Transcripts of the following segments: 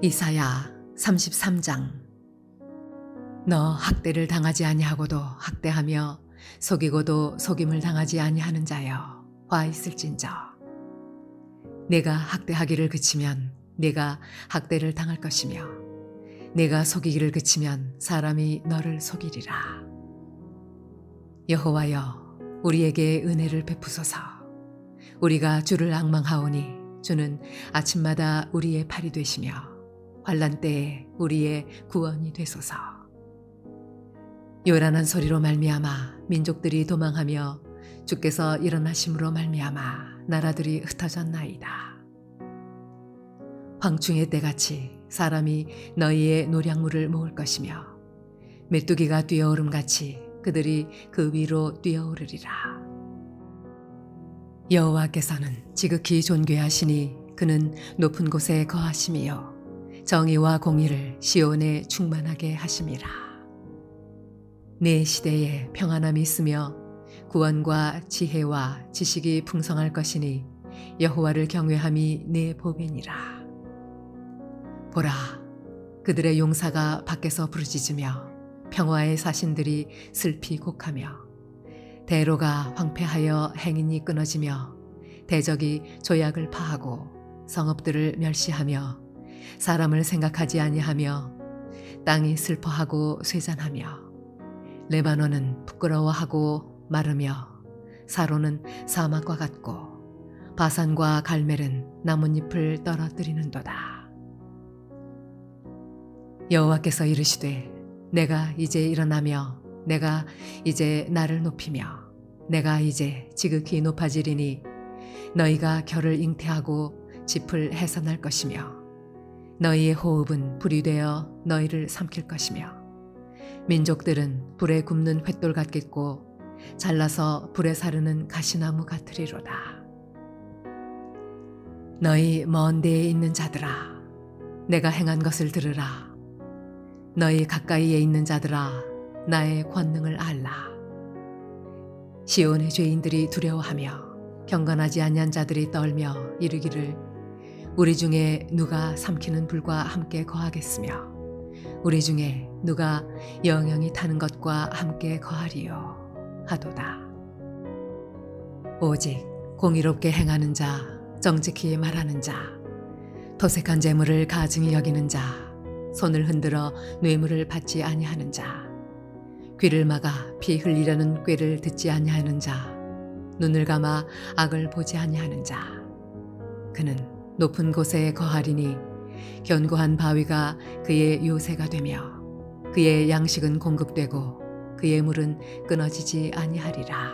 이사야 33장. 너 학대를 당하지 아니하고도 학대하며 속이고도 속임을 당하지 아니하는 자여 화 있을진저. 내가 학대하기를 그치면 내가 학대를 당할 것이며 내가 속이기를 그치면 사람이 너를 속이리라. 여호와여, 우리에게 은혜를 베푸소서. 우리가 주를 앙망하오니 주는 아침마다 우리의 팔이 되시며 환난 때에 우리의 구원이 되소서. 요란한 소리로 말미암아 민족들이 도망하며 주께서 일어나심으로 말미암아 나라들이 흩어졌나이다. 황충의 때같이 사람이 너희의 노량물을 모을 것이며 메뚜기가 뛰어오름같이 그들이 그 위로 뛰어오르리라. 여호와께서는 지극히 존귀하시니 그는 높은 곳에 거하심이요 정의와 공의를 시온에 충만하게 하심이라. 내 시대에 평안함이 있으며 구원과 지혜와 지식이 풍성할 것이니 여호와를 경외함이 내 보배니라. 보라, 그들의 용사가 밖에서 부르짖으며 평화의 사신들이 슬피 곡하며 대로가 황폐하여 행인이 끊어지며 대적이 조약을 파하고 성읍들을 멸시하며 사람을 생각하지 아니하며 땅이 슬퍼하고 쇠잔하며 레바논은 부끄러워하고 마르며 사로는 사막과 같고 바산과 갈멜은 나뭇잎을 떨어뜨리는도다. 여호와께서 이르시되 내가 이제 일어나며 내가 이제 나를 높이며 내가 이제 지극히 높아지리니 너희가 결을 잉태하고 짚을 해산할 것이며 너희의 호흡은 불이 되어 너희를 삼킬 것이며 민족들은 불에 굽는 횃돌 같겠고 잘라서 불에 사르는 가시나무 같으리로다. 너희 먼 데에 있는 자들아, 내가 행한 것을 들으라. 너희 가까이에 있는 자들아, 나의 권능을 알라. 시온의 죄인들이 두려워하며 경건하지 아니한 자들이 떨며 이르기를 우리 중에 누가 삼키는 불과 함께 거하겠으며 우리 중에 누가 영영이 타는 것과 함께 거하리요 하도다. 오직 공의롭게 행하는 자, 정직히 말하는 자, 토색한 재물을 가증히 여기는 자, 손을 흔들어 뇌물을 받지 아니하는 자, 귀를 막아 피 흘리려는 꾀를 듣지 아니하는 자, 눈을 감아 악을 보지 아니하는 자, 그는 높은 곳에 거하리니 견고한 바위가 그의 요새가 되며 그의 양식은 공급되고 그의 물은 끊어지지 아니하리라.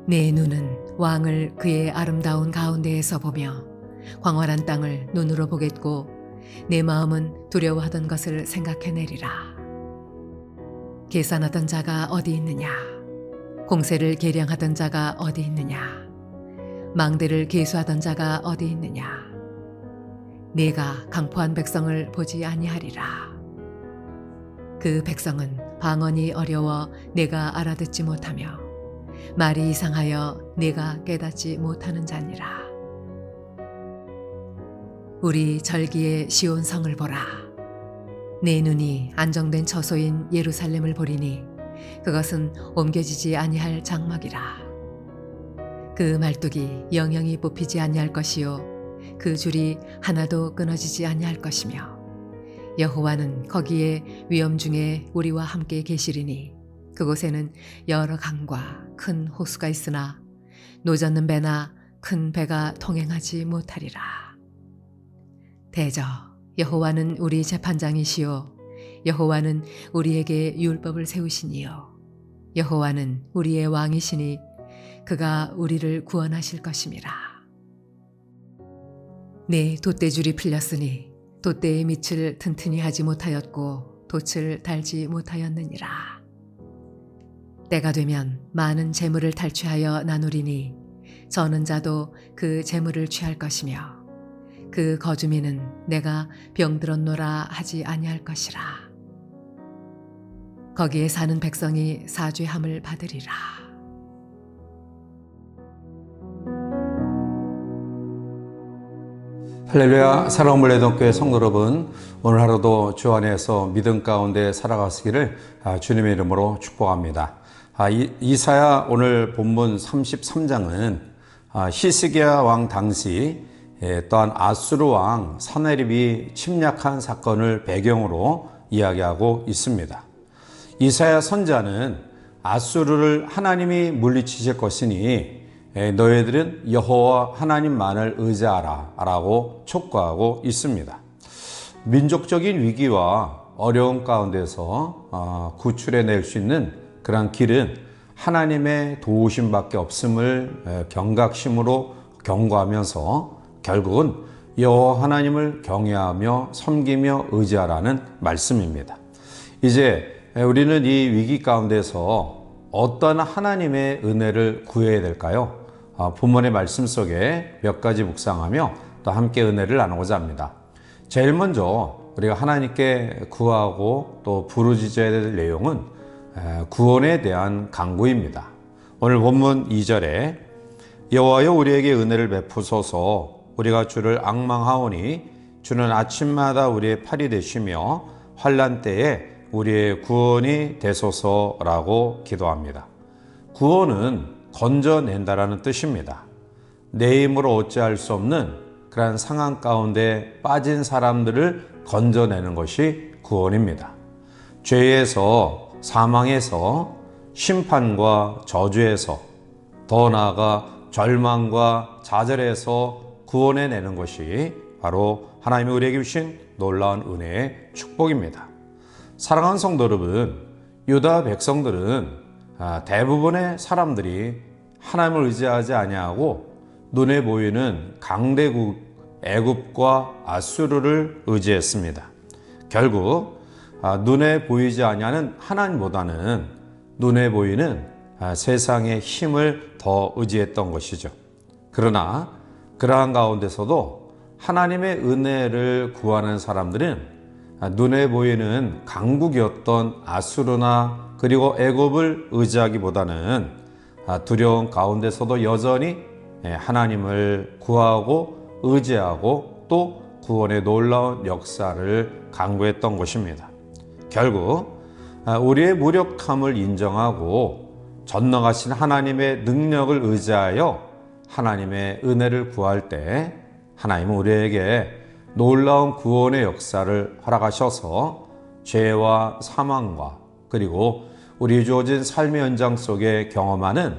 내 눈은 왕을 그의 아름다운 가운데에서 보며 광활한 땅을 눈으로 보겠고 내 마음은 두려워하던 것을 생각해내리라. 계산하던 자가 어디 있느냐? 공세를 계량하던 자가 어디 있느냐? 망대를 계수하던 자가 어디 있느냐? 내가 강포한 백성을 보지 아니하리라. 그 백성은 방언이 어려워 내가 알아듣지 못하며 말이 이상하여 내가 깨닫지 못하는 자니라. 우리 절기의 시온 성을 보라. 내 눈이 안정된 처소인 예루살렘을 보리니 그것은 옮겨지지 아니할 장막이라. 그 말뚝이 영영이 뽑히지 아니할 것이요 그 줄이 하나도 끊어지지 아니할 것이며 여호와는 거기에 위엄 중에 우리와 함께 계시리니 그곳에는 여러 강과 큰 호수가 있으나 노젓는 배나 큰 배가 통행하지 못하리라. 대저 여호와는 우리 재판장이시요 여호와는 우리에게 율법을 세우시니요 여호와는 우리의 왕이시니 그가 우리를 구원하실 것임이라. 내 돛대줄이 풀렸으니 돛대의 밑을 튼튼히 하지 못하였고 돛을 달지 못하였느니라. 때가 되면 많은 재물을 탈취하여 나누리니 저는 자도 그 재물을 취할 것이며 그 거주민은 내가 병들었노라 하지 아니할 것이라. 거기에 사는 백성이 사죄함을 받으리라. 할렐루야. 사랑하는 물레동교회 성도 여러분, 오늘 하루도 주 안에서 믿음 가운데 살아가시기를 주님의 이름으로 축복합니다. 이사야 오늘 본문 33장은 히스기야 왕 당시 또한 아수르 왕 사네립이 침략한 사건을 배경으로 이야기하고 있습니다. 이사야 선지자는 아수르를 하나님이 물리치실 것이니 너희들은 여호와 하나님만을 의지하라 라고 촉구하고 있습니다. 민족적인 위기와 어려움 가운데서 구출해낼 수 있는 그런 길은 하나님의 도우심밖에 없음을 경각심으로 경고하면서 결국은 여호와 하나님을 경외하며 섬기며 의지하라는 말씀입니다. 이제 우리는 이 위기 가운데서 어떤 하나님의 은혜를 구해야 될까요? 본문의 말씀 속에 몇 가지 묵상하며 또 함께 은혜를 나누고자 합니다. 제일 먼저 우리가 하나님께 구하고 또 부르짖어야 될 내용은 구원에 대한 간구입니다. 오늘 본문 2절에 여호와여 우리에게 은혜를 베푸소서 우리가 주를 앙망하오니 주는 아침마다 우리의 팔이 되시며 환난 때에 우리의 구원이 되소서라고 기도합니다. 구원은 건져낸다라는 뜻입니다. 내 힘으로 어찌할 수 없는 그러한 상황 가운데 빠진 사람들을 건져내는 것이 구원입니다. 죄에서, 사망에서, 심판과 저주에서, 더 나아가 절망과 좌절에서 구원해내는 것이 바로 하나님이 우리에게 주신 놀라운 은혜의 축복입니다. 사랑하는 성도 여러분, 유다 백성들은 대부분의 사람들이 하나님을 의지하지 아니하고 눈에 보이는 강대국 애굽과 아수르를 의지했습니다. 결국 눈에 보이지 아니하는 하나님보다는 눈에 보이는 세상의 힘을 더 의지했던 것이죠. 그러나 그러한 가운데서도 하나님의 은혜를 구하는 사람들은 눈에 보이는 강국이었던 아수르나 그리고 애굽을 의지하기보다는 두려운 가운데서도 여전히 하나님을 구하고 의지하고 또 구원의 놀라운 역사를 간구했던 것입니다. 결국 우리의 무력함을 인정하고 전능하신 하나님의 능력을 의지하여 하나님의 은혜를 구할 때 하나님은 우리에게 놀라운 구원의 역사를 허락하셔서 죄와 사망과 그리고 우리 주어진 삶의 현장 속에 경험하는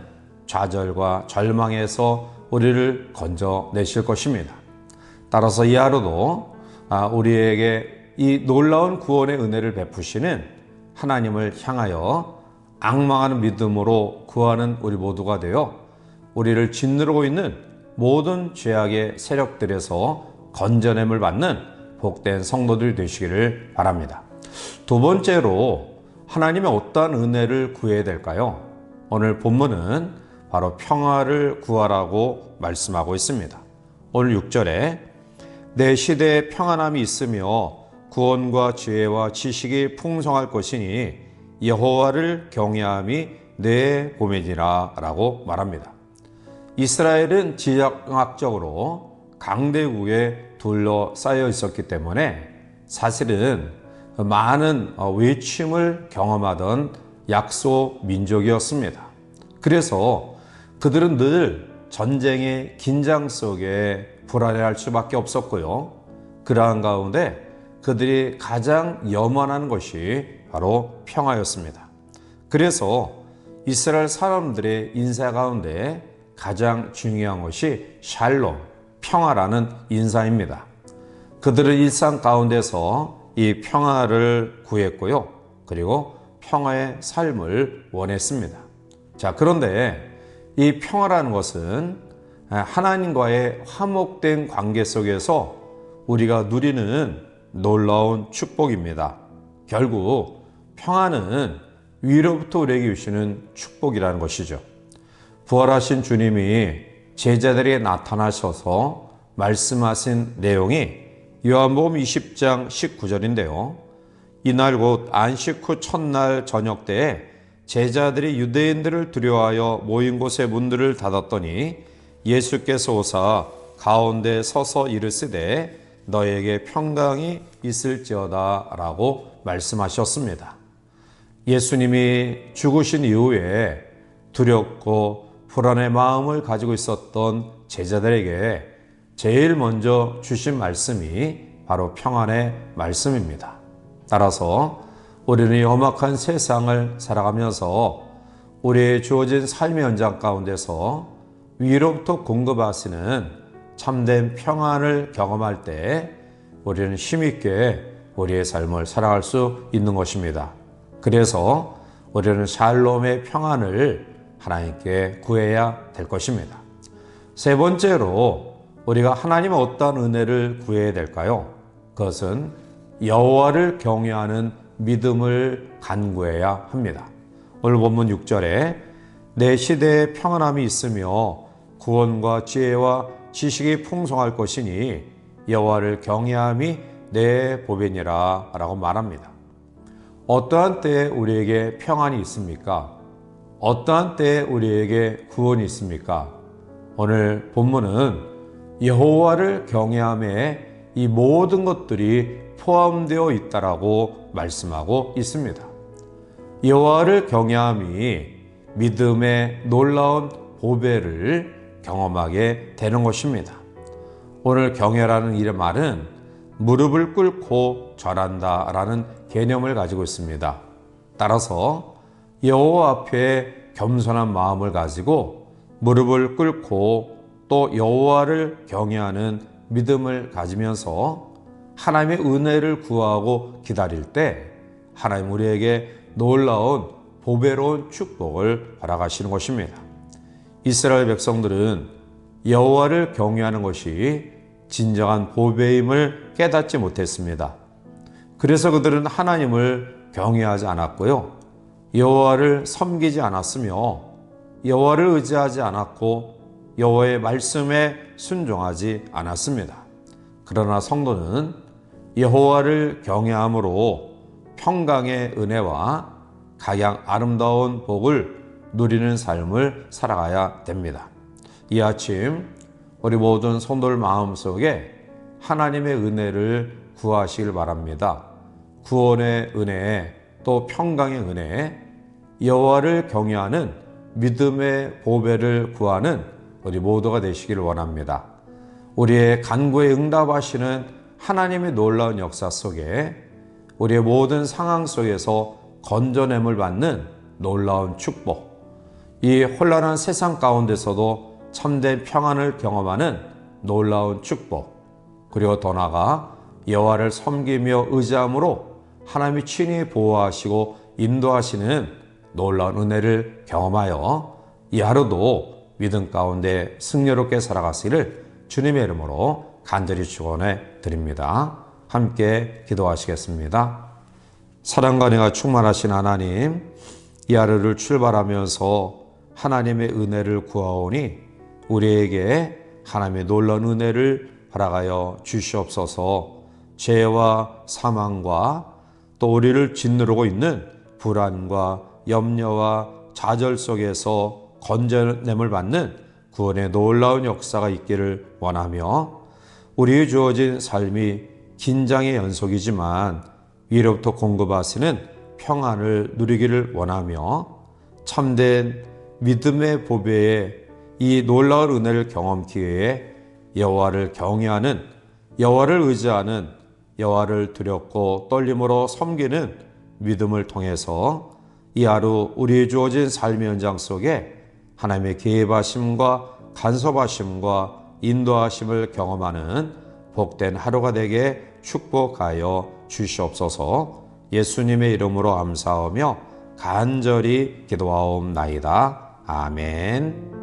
좌절과 절망에서 우리를 건져내실 것입니다. 따라서 이 하루도 우리에게 이 놀라운 구원의 은혜를 베푸시는 하나님을 향하여 앙망하는 믿음으로 구하는 우리 모두가 되어 우리를 짓누르고 있는 모든 죄악의 세력들에서 건져냄을 받는 복된 성도들이 되시기를 바랍니다. 두 번째로 하나님의 어떠한 은혜를 구해야 될까요? 오늘 본문은 바로 평화를 구하라고 말씀하고 있습니다. 오늘 6절에 내 시대에 평안함이 있으며 구원과 지혜와 지식이 풍성할 것이니 여호와를 경외함이 내 고민이라 라고 말합니다. 이스라엘은 지역학적으로 강대국에 둘러싸여 있었기 때문에 사실은 많은 외침을 경험하던 약소 민족이었습니다. 그래서 그들은 늘 전쟁의 긴장 속에 불안해할 수밖에 없었고요. 그러한 가운데 그들이 가장 염원하는 것이 바로 평화였습니다. 그래서 이스라엘 사람들의 인사 가운데 가장 중요한 것이 샬롬, 평화라는 인사입니다. 그들은 일상 가운데서 이 평화를 구했고요. 그리고 평화의 삶을 원했습니다. 자, 그런데 이 평화라는 것은 하나님과의 화목된 관계 속에서 우리가 누리는 놀라운 축복입니다. 결국 평화는 위로부터 우리에게 주시는 축복이라는 것이죠. 부활하신 주님이 제자들에게 나타나셔서 말씀하신 내용이 요한복음 20장 19절인데요. 이날 곧 안식 후 첫날 저녁 때에 제자들이 유대인들을 두려워하여 모인 곳의 문들을 닫았더니 예수께서 오사 가운데 서서 이르시되 너에게 평강이 있을지어다 라고 말씀하셨습니다. 예수님이 죽으신 이후에 두렵고 불안의 마음을 가지고 있었던 제자들에게 제일 먼저 주신 말씀이 바로 평안의 말씀입니다. 따라서 우리는 험악한 세상을 살아가면서 우리의 주어진 삶의 현장 가운데서 위로부터 공급하시는 참된 평안을 경험할 때 우리는 힘있게 우리의 삶을 살아갈 수 있는 것입니다. 그래서 우리는 샬롬의 평안을 하나님께 구해야 될 것입니다. 세 번째로 우리가 하나님의 어떠한 은혜를 구해야 될까요? 그것은 여호와를 경외하는 믿음을 간구해야 합니다. 오늘 본문 6절에 내 시대에 평안함이 있으며 구원과 지혜와 지식이 풍성할 것이니 여호와를 경외함이 내 보배니라 라고 말합니다. 어떠한 때에 우리에게 평안이 있습니까? 어떠한 때에 우리에게 구원이 있습니까? 오늘 본문은 여호와를 경외함에 이 모든 것들이 포함되어 있다라고 말씀하고 있습니다. 여호와를 경외함이 믿음의 놀라운 보배를 경험하게 되는 것입니다. 오늘 경외라는 이 말은 무릎을 꿇고 절한다 라는 개념을 가지고 있습니다. 따라서 여호와 앞에 겸손한 마음을 가지고 무릎을 꿇고 또 여호와를 경외하는 믿음을 가지면서 하나님의 은혜를 구하고 기다릴 때 하나님 우리에게 놀라운 보배로운 축복을 허락하시는 것입니다. 이스라엘 백성들은 여호와를 경외하는 것이 진정한 보배임을 깨닫지 못했습니다. 그래서 그들은 하나님을 경외하지 않았고요. 여호와를 섬기지 않았으며 여호와를 의지하지 않았고 여호와의 말씀에 순종하지 않았습니다. 그러나 성도는 여호와를 경외함으로 평강의 은혜와 가장 아름다운 복을 누리는 삶을 살아가야 됩니다. 이 아침 우리 모든 성도들 마음속에 하나님의 은혜를 구하시길 바랍니다. 구원의 은혜, 또 평강의 은혜, 여호와를 경외하는 믿음의 보배를 구하는 우리 모두가 되시기를 원합니다. 우리의 간구에 응답하시는 하나님의 놀라운 역사 속에 우리의 모든 상황 속에서 건져냄을 받는 놀라운 축복, 이 혼란한 세상 가운데서도 참된 평안을 경험하는 놀라운 축복, 그리고 더 나아가 여호와를 섬기며 의지함으로 하나님이 친히 보호하시고 인도하시는 놀라운 은혜를 경험하여 이 하루도 믿음 가운데 승리롭게 살아가시기를 주님의 이름으로 간절히 축원해 드립니다. 함께 기도하시겠습니다. 사랑과 은혜가 충만하신 하나님, 이 하루를 출발하면서 하나님의 은혜를 구하오니 우리에게 하나님의 놀라운 은혜를 허락하여 주시옵소서. 죄와 사망과 또 우리를 짓누르고 있는 불안과 염려와 좌절 속에서 건져냄을 받는 구원의 놀라운 역사가 있기를 원하며, 우리에 주어진 삶이 긴장의 연속이지만 위로부터 공급하시는 평안을 누리기를 원하며, 참된 믿음의 보배에 이 놀라운 은혜를 경험하기 위해 여호와를 경외하는, 여호와를 의지하는, 여호와를 두렵고 떨림으로 섬기는 믿음을 통해서 이 하루 우리의 주어진 삶의 현장 속에 하나님의 개입하심과 간섭하심과 인도하심을 경험하는 복된 하루가 되게 축복하여 주시옵소서. 예수님의 이름으로 감사하며 간절히 기도하옵나이다. 아멘.